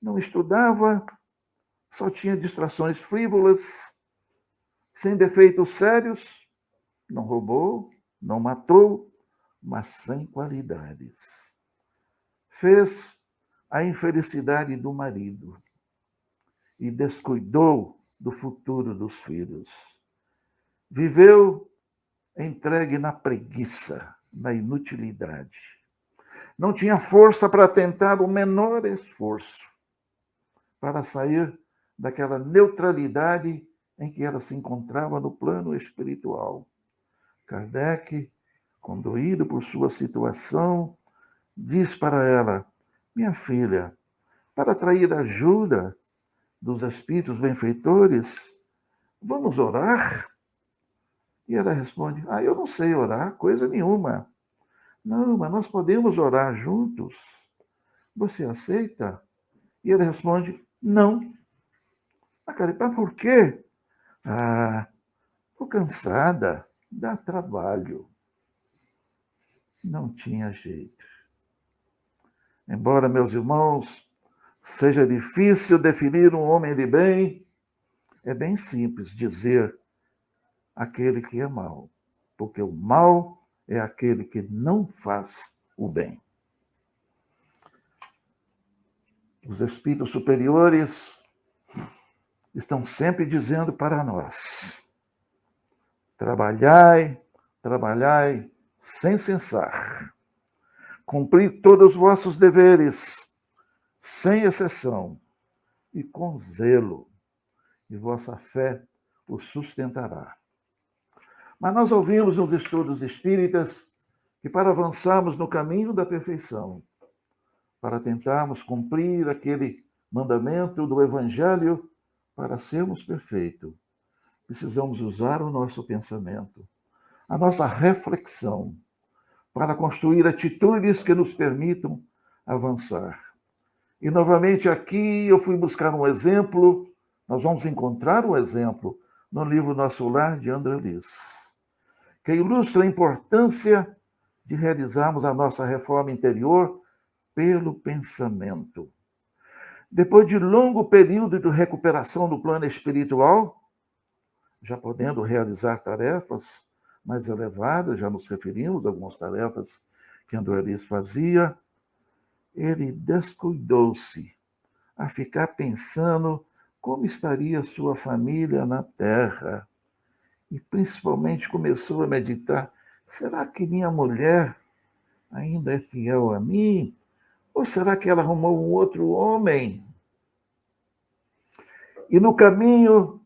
Não estudava, só tinha distrações frívolas, sem defeitos sérios, não roubou, não matou, mas sem qualidades. Fez a infelicidade do marido e descuidou do futuro dos filhos. Viveu entregue na preguiça, na inutilidade. Não tinha força para tentar o menor esforço para sair daquela neutralidade em que ela se encontrava no plano espiritual. Kardec, condoído por sua situação, diz para ela: minha filha, para atrair a ajuda dos espíritos benfeitores, vamos orar? E ela responde: eu não sei orar, coisa nenhuma. Não, mas nós podemos orar juntos. Você aceita? E ele responde: não. Mas por quê? Estou cansada, dá trabalho. Não tinha jeito. Embora, meus irmãos, seja difícil definir um homem de bem, é bem simples dizer aquele que é mau, porque o mal é aquele que não faz o bem. Os espíritos superiores estão sempre dizendo para nós: trabalhai, trabalhai sem cessar. Cumprir todos os vossos deveres, sem exceção, e com zelo, e vossa fé o sustentará. Mas nós ouvimos nos estudos espíritas que para avançarmos no caminho da perfeição, para tentarmos cumprir aquele mandamento do Evangelho, para sermos perfeitos, precisamos usar o nosso pensamento, a nossa reflexão, para construir atitudes que nos permitam avançar. E, novamente, aqui eu fui buscar um exemplo, nós vamos encontrar um exemplo no livro Nosso Lar, de André Luiz, que ilustra a importância de realizarmos a nossa reforma interior pelo pensamento. Depois de longo período de recuperação no plano espiritual, já podendo realizar tarefas mais elevadas, já nos referimos a algumas tarefas que André Luiz fazia, ele descuidou-se a ficar pensando como estaria sua família na Terra. E principalmente começou a meditar: será que minha mulher ainda é fiel a mim? Ou será que ela arrumou um outro homem? E no caminho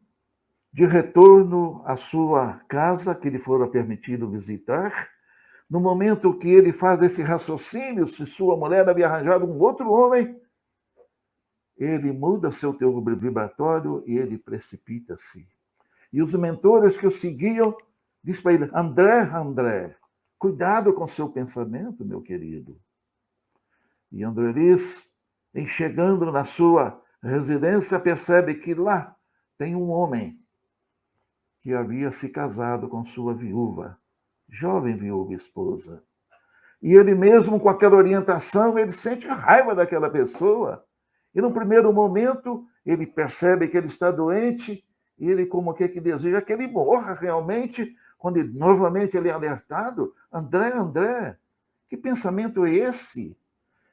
de retorno à sua casa, que lhe fora permitido visitar, no momento que ele faz esse raciocínio, se sua mulher havia arranjado um outro homem, ele muda seu teor vibratório e ele precipita-se. E os mentores que o seguiam dizem para ele: André, cuidado com seu pensamento, meu querido. E André Luiz, em chegando na sua residência, percebe que lá tem um homem que havia se casado com sua viúva, jovem viúva esposa. E ele mesmo, com aquela orientação, ele sente raiva daquela pessoa. E no primeiro momento, ele percebe que ele está doente, e ele como que deseja que ele morra realmente, quando novamente ele é alertado. André, André, que pensamento é esse?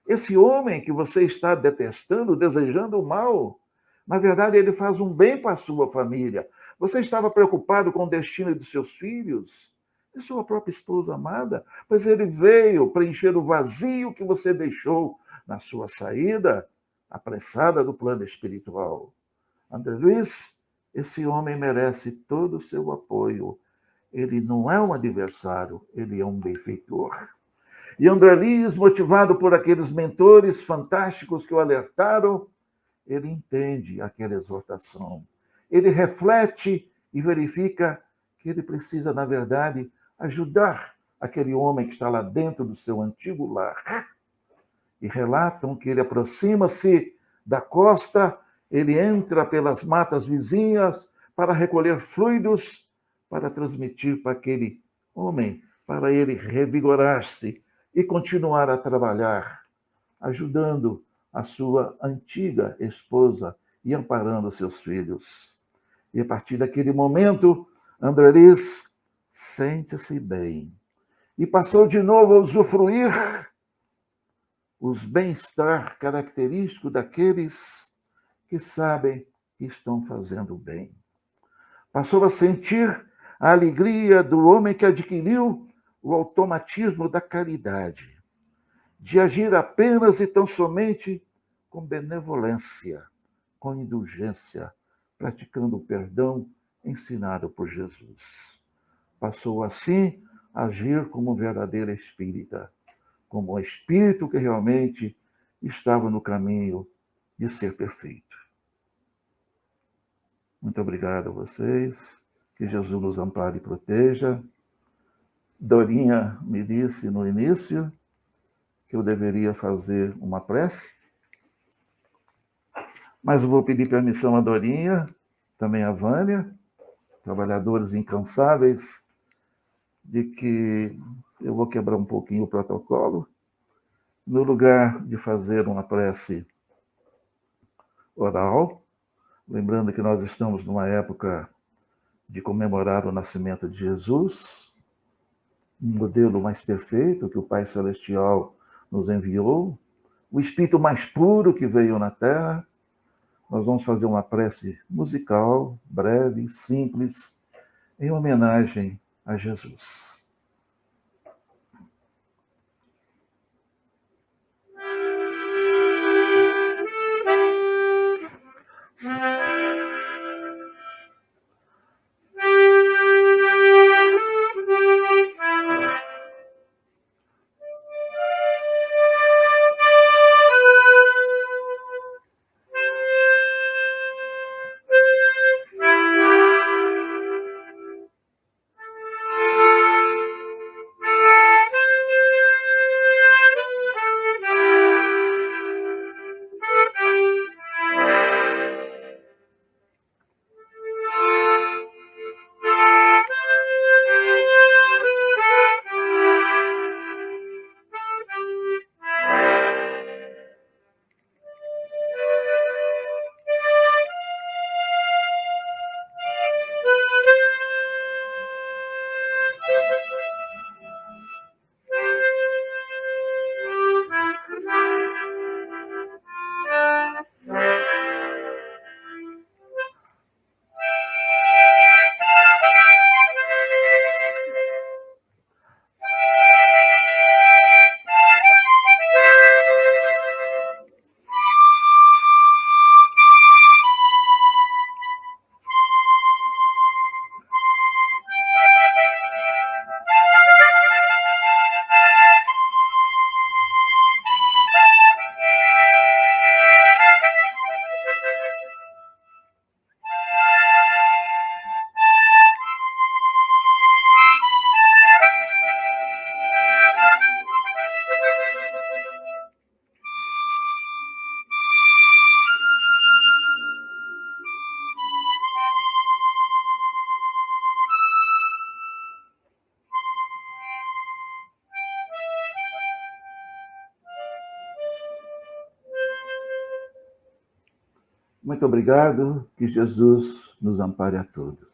Esse homem que você está detestando, desejando o mal, na verdade, ele faz um bem para a sua família. Você estava preocupado com o destino dos seus filhos, de sua própria esposa amada, pois ele veio preencher o vazio que você deixou na sua saída apressada do plano espiritual. André Luiz, esse homem merece todo o seu apoio. Ele não é um adversário, ele é um benfeitor. E André Luiz, motivado por aqueles mentores fantásticos que o alertaram, ele entende aquela exortação. Ele reflete e verifica que ele precisa, na verdade, ajudar aquele homem que está lá dentro do seu antigo lar. E relatam que ele aproxima-se da costa, ele entra pelas matas vizinhas para recolher fluidos, para transmitir para aquele homem, para ele revigorar-se e continuar a trabalhar, ajudando a sua antiga esposa e amparando seus filhos. E a partir daquele momento, André Luiz sente-se bem. E passou de novo a usufruir os bem-estar característicos daqueles que sabem que estão fazendo bem. Passou a sentir a alegria do homem que adquiriu o automatismo da caridade, de agir apenas e tão somente com benevolência, com indulgência, praticando o perdão ensinado por Jesus. Passou assim a agir como um verdadeiro espírita, como um espírito que realmente estava no caminho de ser perfeito. Muito obrigado a vocês, que Jesus nos ampare e proteja. Dorinha me disse no início que eu deveria fazer uma prece, mas eu vou pedir permissão à Dorinha, também à Vânia, trabalhadores incansáveis, de que eu vou quebrar um pouquinho o protocolo. No lugar de fazer uma prece oral, lembrando que nós estamos numa época de comemorar o nascimento de Jesus, um modelo mais perfeito que o Pai Celestial nos enviou, o Espírito mais puro que veio na Terra. Nós vamos fazer uma prece musical, breve, simples, em homenagem a Jesus. Muito obrigado, que Jesus nos ampare a todos.